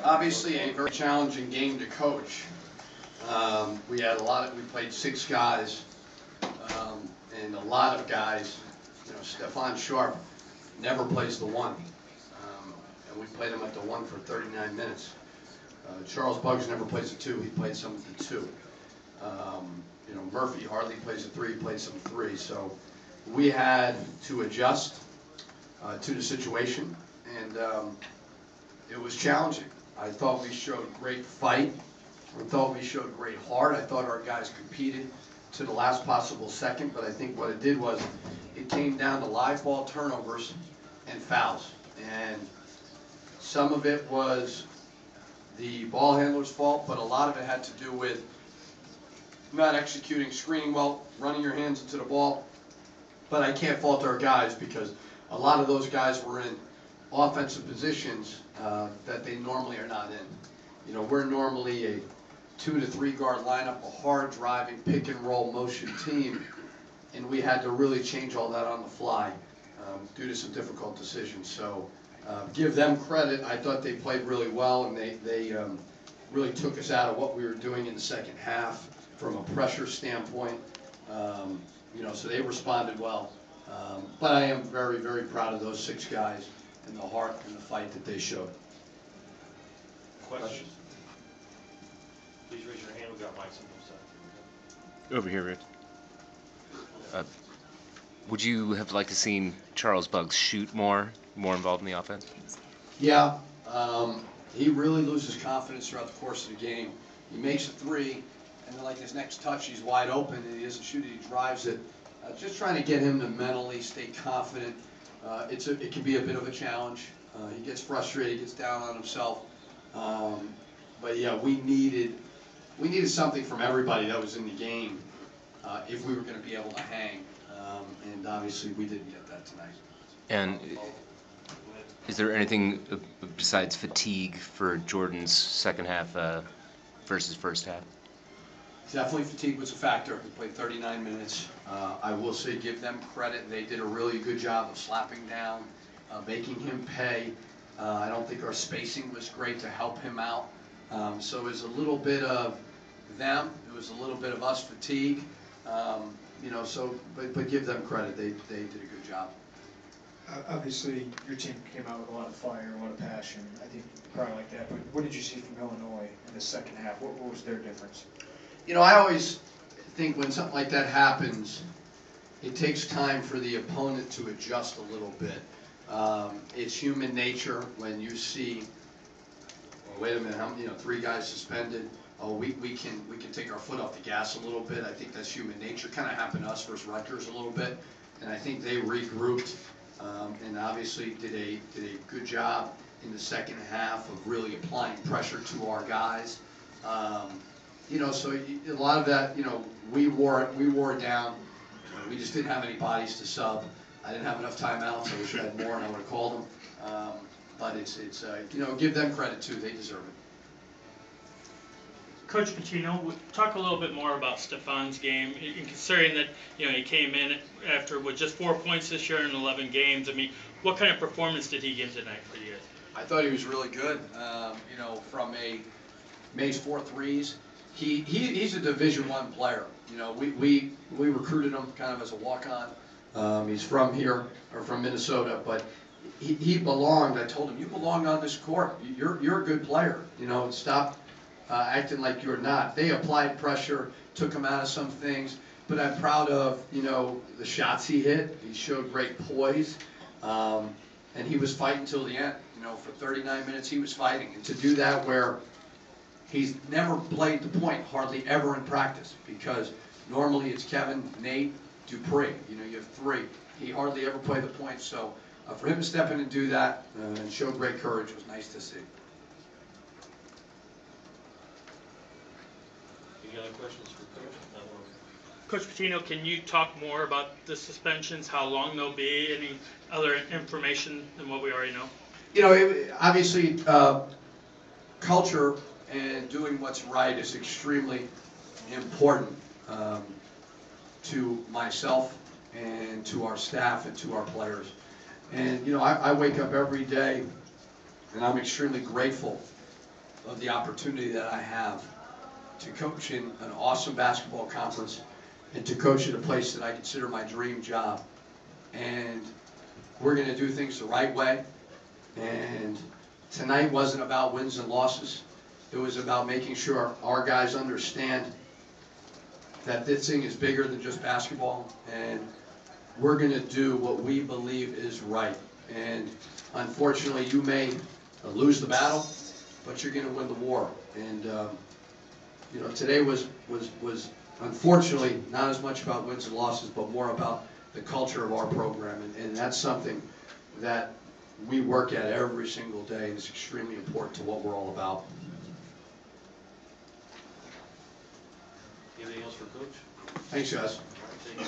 Obviously, a very challenging game to coach. We played 6 guys, and a lot of guys. Stephon Sharp never plays the 1, and we played him at the 1 for 39 minutes. Charles Buggs never plays the 2. He played some of the 2. Murphy hardly plays the 3. He played some 3. So we had to adjust to the situation, and it was challenging. I thought we showed great fight. I thought we showed great heart. I thought our guys competed to the last possible second, but I think what it did was it came down to live ball turnovers and fouls. And some of it was the ball handler's fault, but a lot of it had to do with not executing screening well, running your hands into the ball. But I can't fault our guys because a lot of those guys were in offensive positions that they normally are not in. We're normally a 2 to 3 guard lineup, a hard driving pick and roll motion team, and we had to really change all that on the fly due to some difficult decisions. So give them credit. I thought they played really well, and they really took us out of what we were doing in the second half from a pressure standpoint. So they responded well. But I am very, very proud of those 6 guys and the heart and the fight that they showed. Questions? Please raise your hand. We've got mics on both sides. Over here, Rich. Would you have liked to seen Charles Buggs shoot more involved in the offense? Yeah, he really loses confidence throughout the course of the game. He makes a 3, and then like his next touch, he's wide open, and he doesn't shoot it, he drives it. Just trying to get him to mentally stay confident. It can be a bit of a challenge. He gets frustrated, gets down on himself. But yeah, we needed something from everybody that was in the game if we were going to be able to hang. And obviously we didn't get that tonight. And is there anything besides fatigue for Jordan's second half versus first half? Definitely fatigue was a factor. We played 39 minutes. I will say, give them credit. They did a really good job of slapping down, making him pay. I don't think our spacing was great to help him out. So it was a little bit of them. It was a little bit of us fatigue. But give them credit. They did a good job. Obviously, your team came out with a lot of fire, a lot of passion. I think probably like that. But what did you see from Illinois in the second half? What was their difference? I always think when something like that happens, it takes time for the opponent to adjust a little bit. It's human nature when you see, wait a minute, 3 guys suspended. Oh, we can take our foot off the gas a little bit. I think that's human nature. Kind of happened to us versus Rutgers a little bit, and I think they regrouped and obviously did a good job in the second half of really applying pressure to our guys. So a lot of that, we wore it down. We just didn't have any bodies to sub. I didn't have enough timeouts. I wish I had more, and I would have called them. But it's give them credit too. They deserve it. Coach Pitino, talk a little bit more about Stephon's game, and considering that he came in after with just 4 points this year in 11 games. I mean, what kind of performance did he give tonight for you guys? I thought he was really good. From makes 4 threes. He's a Division I player. We recruited him kind of as a walk-on. He's from here, or from Minnesota, but he belonged. I told him, you belong on this court. You're a good player. Stop acting like you're not. They applied pressure, took him out of some things, but I'm proud of the shots he hit. He showed great poise, and he was fighting till the end. For 39 minutes he was fighting, and to do that where he's never played the point hardly ever in practice, because normally it's Kevin, Nate, Dupree. You have 3. He hardly ever played the point. So for him to step in and do that and show great courage was nice to see. Any other questions for Coach? Coach Pitino, can you talk more about the suspensions, how long they'll be, any other information than what we already know? Obviously, culture and doing what's right is extremely important to myself and to our staff and to our players. And I wake up every day and I'm extremely grateful of the opportunity that I have to coach in an awesome basketball conference and to coach at a place that I consider my dream job. And we're going to do things the right way. And tonight wasn't about wins and losses. It was about making sure our guys understand that this thing is bigger than just basketball, and we're going to do what we believe is right. And unfortunately, you may lose the battle, but you're going to win the war. And you know, today was unfortunately not as much about wins and losses, but more about the culture of our program, and that's something that we work at every single day, and it's extremely important to what we're all about. Anything else for Coach? Thanks, guys. All right, thank you.